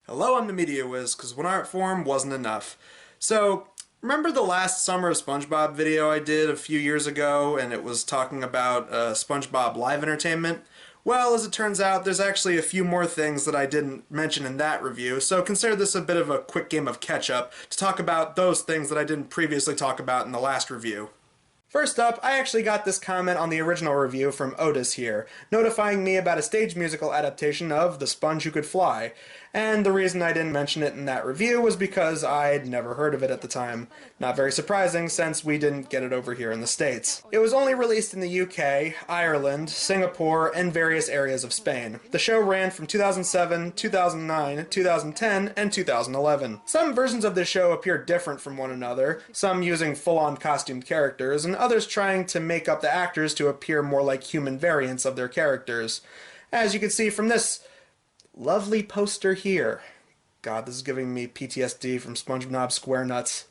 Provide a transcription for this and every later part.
Hello, I'm the Media Wiz, because one art form wasn't enough. So, remember the last Summer of SpongeBob video I did a few years ago, and it was talking about SpongeBob live entertainment? Well, as it turns out, there's actually a few more things that I didn't mention in that review, so consider this a bit of a quick game of catch-up to talk about those things that I didn't previously talk about in the last review. First up, I actually got this comment on the original review from Otis here, notifying me about a stage musical adaptation of The Sponge Who Could Fly, and the reason I didn't mention it in that review was because I'd never heard of it at the time. Not very surprising, since we didn't get it over here in the States. It was only released in the UK, Ireland, Singapore, and various areas of Spain. The show ran from 2007, 2009, 2010, and 2011. Some versions of this show appear different from one another, some using full-on costumed characters, and others trying to make up the actors to appear more like human variants of their characters. As you can see from this lovely poster here. God, this is giving me PTSD from SpongeBob SquareNuts.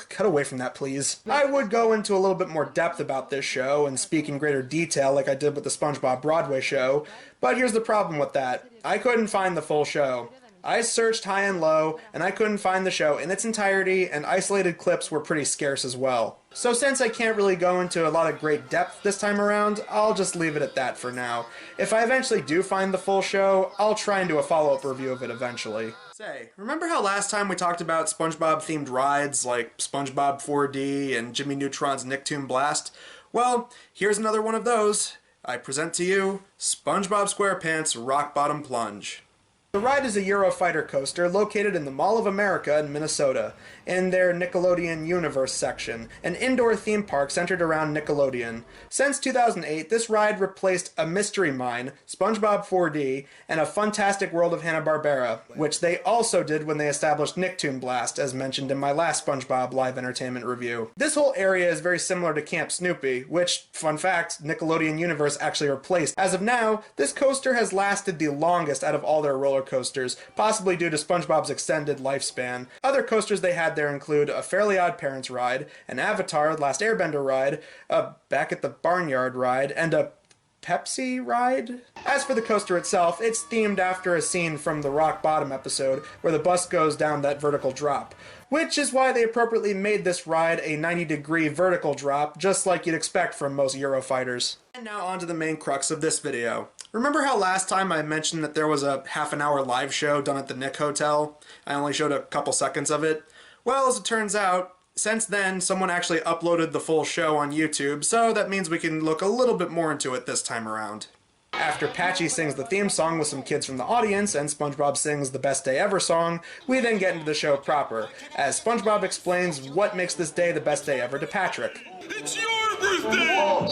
Cut away from that, please. I would go into a little bit more depth about this show and speak in greater detail like I did with the SpongeBob Broadway show, but here's the problem with that. I couldn't find the full show. I searched high and low, and I couldn't find the show in its entirety, and isolated clips were pretty scarce as well. So since I can't really go into a lot of great depth this time around, I'll just leave it at that for now. If I eventually do find the full show, I'll try and do a follow-up review of it eventually. Say, remember how last time we talked about SpongeBob-themed rides like SpongeBob 4D and Jimmy Neutron's Nicktoon Blast? Well, here's another one of those. I present to you SpongeBob SquarePants Rock Bottom Plunge. The ride is a Eurofighter coaster located in the Mall of America in Minnesota, in their Nickelodeon Universe section, an indoor theme park centered around Nickelodeon. Since 2008, this ride replaced a Mystery Mine, SpongeBob 4D, and a Funtastic World of Hanna-Barbera, which they also did when they established Nicktoon Blast, as mentioned in my last SpongeBob live entertainment review. This whole area is very similar to Camp Snoopy, which, fun fact, Nickelodeon Universe actually replaced. As of now, this coaster has lasted the longest out of all their roller coasters, possibly due to SpongeBob's extended lifespan. Other coasters they had there include a Fairly Odd Parents ride, an Avatar Last Airbender ride, a Back at the Barnyard ride, and a Pepsi ride? As for the coaster itself, it's themed after a scene from the Rock Bottom episode where the bus goes down that vertical drop, which is why they appropriately made this ride a 90-degree vertical drop, just like you'd expect from most Eurofighters. And now on to the main crux of this video. Remember how last time I mentioned that there was a half-an-hour live show done at the Nick Hotel? I only showed a couple seconds of it. Well, as it turns out, since then, someone actually uploaded the full show on YouTube, so that means we can look a little bit more into it this time around. After Patchy sings the theme song with some kids from the audience, and SpongeBob sings the Best Day Ever song, we then get into the show proper, as SpongeBob explains what makes this day the best day ever to Patrick. It's your birthday! No.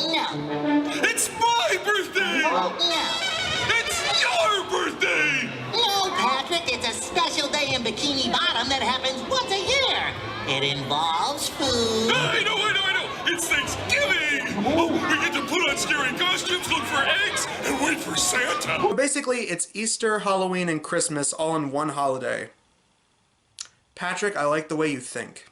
It's my birthday! No. It's your birthday! No, Patrick, it's a special day in Bikini Bottom that happens once a year. It involves food. I know! It's Thanksgiving! Oh, we get to put on scary costumes, look for eggs, and wait for Santa! Well, basically, it's Easter, Halloween, and Christmas all in one holiday. Patrick, I like the way you think.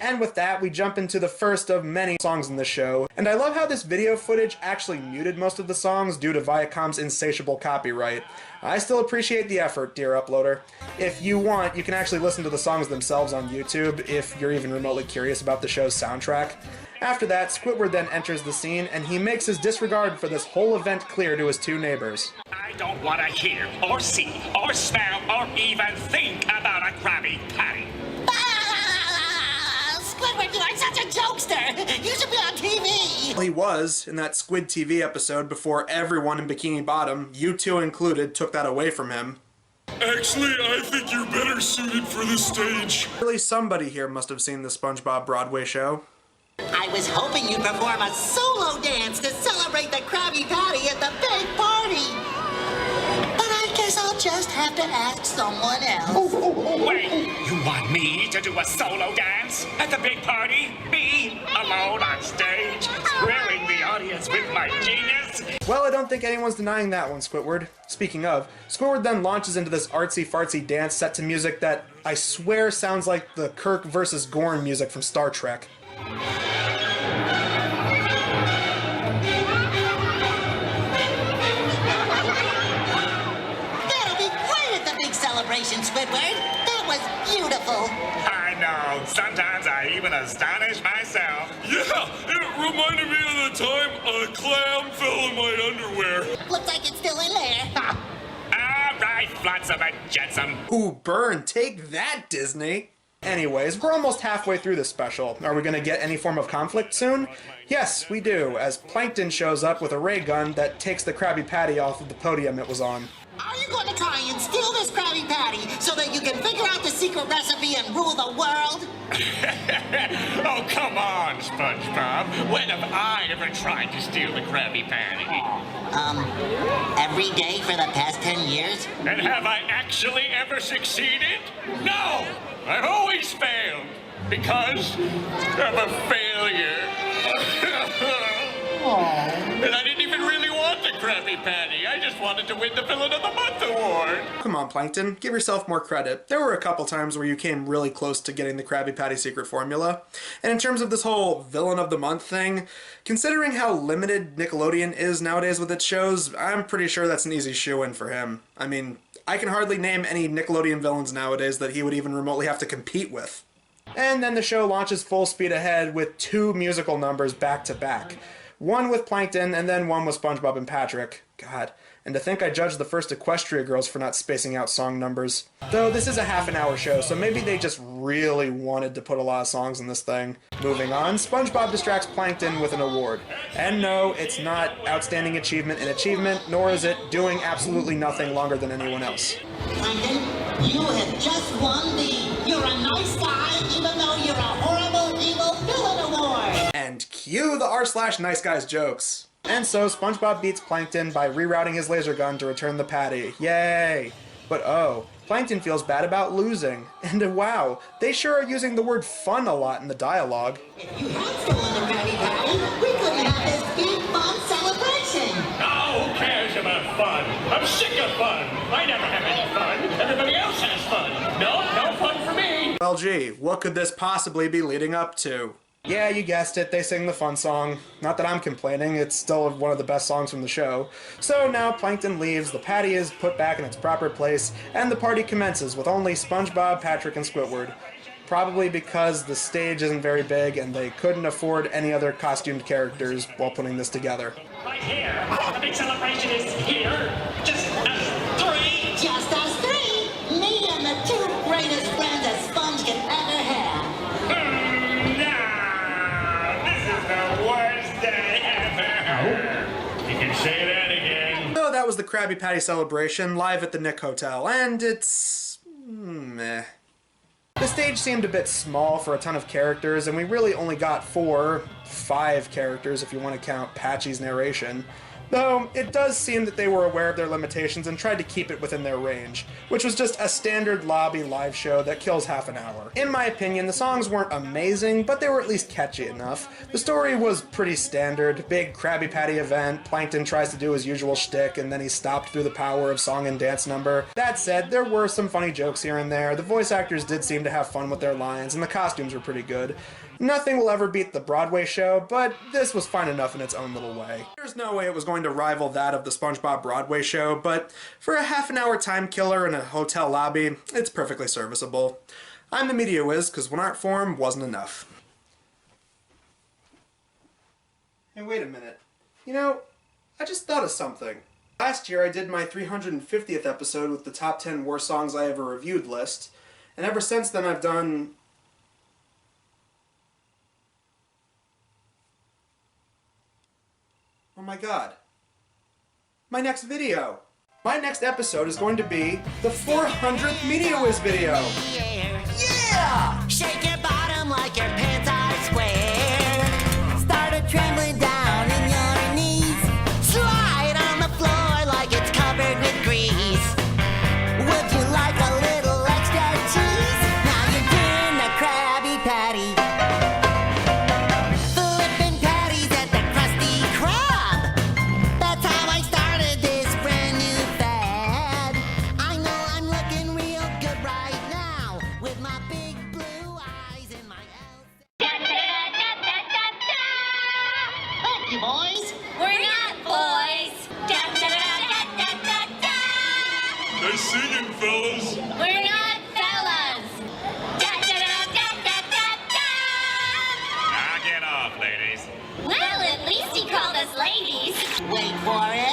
And with that, we jump into the first of many songs in the show, and I love how this video footage actually muted most of the songs due to Viacom's insatiable copyright. I still appreciate the effort, dear uploader. If you want, you can actually listen to the songs themselves on YouTube, if you're even remotely curious about the show's soundtrack. After that, Squidward then enters the scene, and he makes his disregard for this whole event clear to his two neighbors. I don't want to hear, or see, or smell, or even think about a Krabby Patty. Squidward, you are such a jokester! You should be on TV! Well, he was, in that Squid TV episode before everyone in Bikini Bottom, you two included, took that away from him. Actually, I think you're better suited for the stage. Really, somebody here must have seen the SpongeBob Broadway show. I was hoping you'd perform a solo dance to celebrate the Krabby Patty at the big party. But I guess I'll just have to ask someone else. Wait, you want me to do a solo dance at the big party? Me, alone on stage, thrilling the audience with my genius? Well, I don't think anyone's denying that one, Squidward. Speaking of, Squidward then launches into this artsy-fartsy dance set to music that I swear sounds like the Kirk versus Gorn music from Star Trek. That'll be great at the big celebration, Squidward. That was beautiful. I know. Sometimes I even astonish myself. Yeah, it reminded me of the time a clam fell in my underwear. Looks like it's still in there. All right, Flotsam and Jetsam. Ooh, burn, take that, Disney! Anyways, we're almost halfway through this special. Are we gonna get any form of conflict soon? Yes, we do, as Plankton shows up with a ray gun that takes the Krabby Patty off of the podium it was on. Are you going to try and steal this Krabby Patty so that you can figure out the secret recipe and rule the world? Oh, come on, SpongeBob. When have I ever tried to steal the Krabby Patty? Every day for the past 10 years? And have I actually ever succeeded? No! I've always failed. Because I'm a failure. And I didn't even really want the Krabby Patty. I just wanted to win the Villain of the Month award. Come on, Plankton, give yourself more credit. There were a couple times where you came really close to getting the Krabby Patty secret formula. And in terms of this whole Villain of the Month thing, considering how limited Nickelodeon is nowadays with its shows, I'm pretty sure that's an easy shoo-in for him. I mean, I can hardly name any Nickelodeon villains nowadays that he would even remotely have to compete with. And then the show launches full speed ahead with 2 musical numbers back to back. One with Plankton, and then one with SpongeBob and Patrick. God, and to think I judged the first Equestria girls for not spacing out song numbers. Though this is a half-an-hour show, so maybe they just really wanted to put a lot of songs in this thing. Moving on, SpongeBob distracts Plankton with an award. And no, it's not Outstanding Achievement in Achievement, nor is it doing absolutely nothing longer than anyone else. Plankton, you have just won the You're a Nice Guy Even Though You're a Horrible Evil Villain Award! And cue the r/nice guys jokes. And so SpongeBob beats Plankton by rerouting his laser gun to return the patty. Yay! But oh, Plankton feels bad about losing. And wow, they sure are using the word fun a lot in the dialogue. If you had stolen the Krabby Patty, we couldn't have this big fun celebration! Oh, who cares about fun? I'm sick of fun. I never have any fun. Everybody else has fun. No fun for me. Well, gee, what could this possibly be leading up to? Yeah, you guessed it, they sing the fun song. Not that I'm complaining, it's still one of the best songs from the show. So now Plankton leaves, the patty is put back in its proper place, and the party commences with only SpongeBob, Patrick, and Squidward. Probably because the stage isn't very big and they couldn't afford any other costumed characters while putting this together. Right here. The big celebration is here. Just us 3. Just us 3! Me and the 2 greatest friends a Sponge can ever have! The worst day ever. You can say that again. So that was the Krabby Patty celebration live at the Nick Hotel, and it's meh. The stage seemed a bit small for a ton of characters, and we really only got 5 characters if you want to count Patchy's narration. Though, it does seem that they were aware of their limitations and tried to keep it within their range, which was just a standard lobby live show that kills half an hour. In my opinion, the songs weren't amazing, but they were at least catchy enough. The story was pretty standard. Big Krabby Patty event, Plankton tries to do his usual shtick, and then he's stopped through the power of song and dance number. That said, there were some funny jokes here and there, the voice actors did seem to have fun with their lines, and the costumes were pretty good. Nothing will ever beat the Broadway show, but this was fine enough in its own little way. There's no way it was going to rival that of the SpongeBob Broadway show, but for a half-an-hour time killer in a hotel lobby, it's perfectly serviceable. I'm the Media Whiz, because one art form wasn't enough. Hey, wait a minute. You know, I just thought of something. Last year I did my 350th episode with the top 10 worst songs I ever reviewed list, and ever since then I've done... Oh my god. My next video. My next episode is going to be the 400th Media Whiz video. Yeah! Shake your bottom like your pants are square. Start a trembling down. for it.